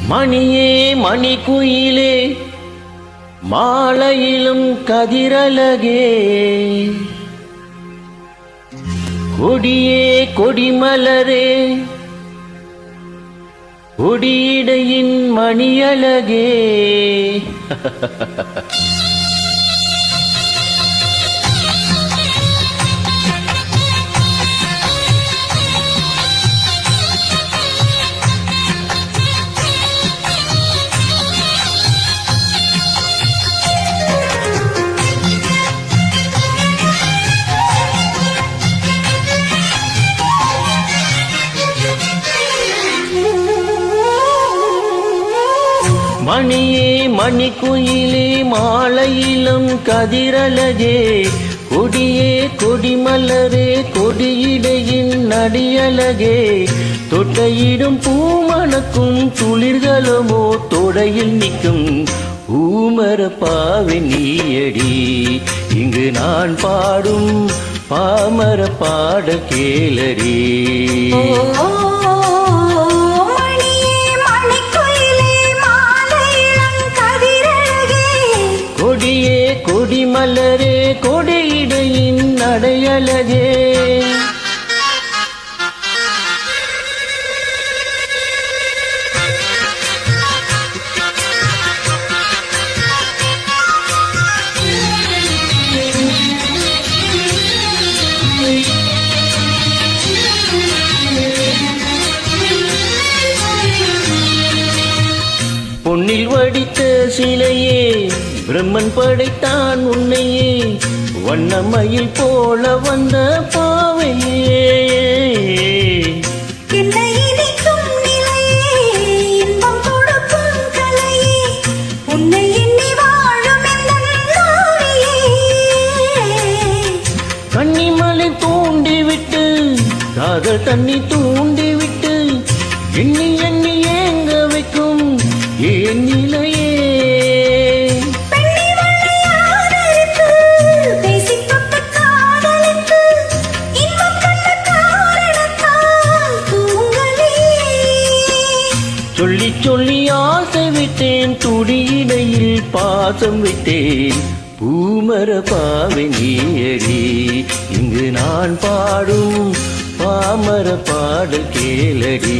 மணியே மணிக்குயிலே மாலையிலும் கதிரழகே கொடியே கொடிமலரே கொடியிடையின் மணியழகே மணியே மணிக்குயிலே மாலையிலும் கதிரழகே கொடியே கொடிமலரே கொடியிடையின் நடியழகே தொட்டையிடும் பூமணக்கும் துளிர்களுமோ தொடையில் நிற்கும் ஊமர பாவை நீயடி இங்கு நான் பாடும் பாமர பாட கேளடி கொடியே கொடிமலரே கொடியிடையின் நடையழகே பொன்னில் வடித்த சிலையே பிரம்மன் படைத்தான் உன்னையே வண்ணமயில் போல வந்த பாவையே கன்னிமலை தூண்டிவிட்டு காதல் தண்ணி தூண்டிவிட்டு எண்ணி எண்ணி ஏங்க வைக்கும் ஏன் நிலையே சொல்லி சொல்லி ஆசை விட்டேன் துடியிடையில் பாசம் விட்டேன் பூமர பாவை நீயடி இங்கு நான் பாடும் பாமர பாடல் கேளடி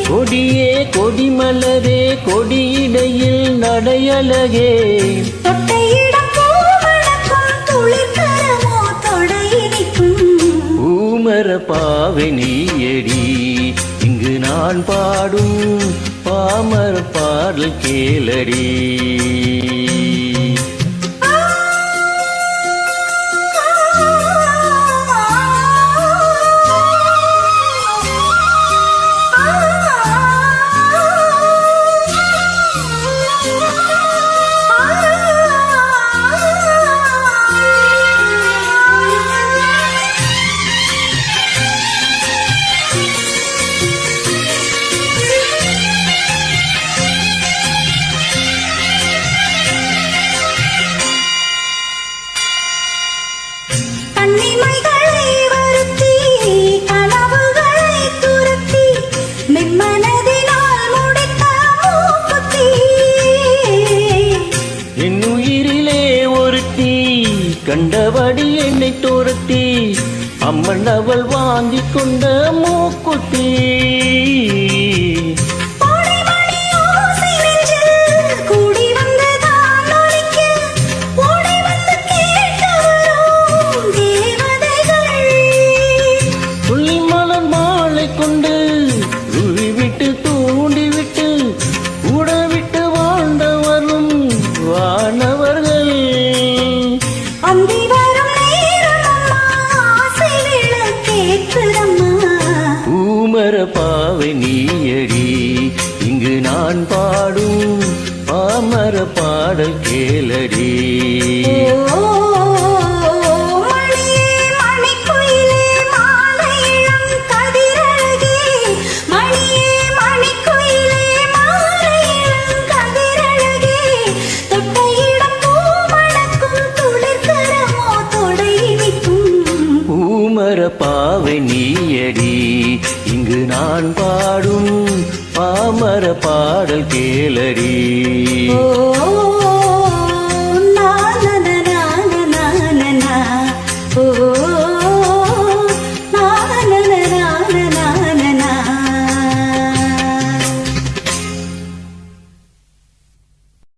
கொடியே கொடிமலரே கொடியிடையில் நடையழகே பூமர பாவை நீயடி இங்கு நான் பாடும் பாமர பாடல் கேளடி கண்டபடி என்னை துரத்தி அம்மன் அவள் வாங்கி கொண்ட மூக்குத்தி புள்ளிமலர் மாலை கொண்டு விட்டு தூண்டிவிட்டு உடவிட்டு வாழ்ந்தவரும் வானவர்கள் பூமர பாவை நீயடி இங்கு நான் பாடும் பாமர பாடல் கேளடி தொட்டையிடம் பூ மணக்கும் துளிர்கரமோ நான் பாடும் பாமர பாடல் கேளடி. ஓ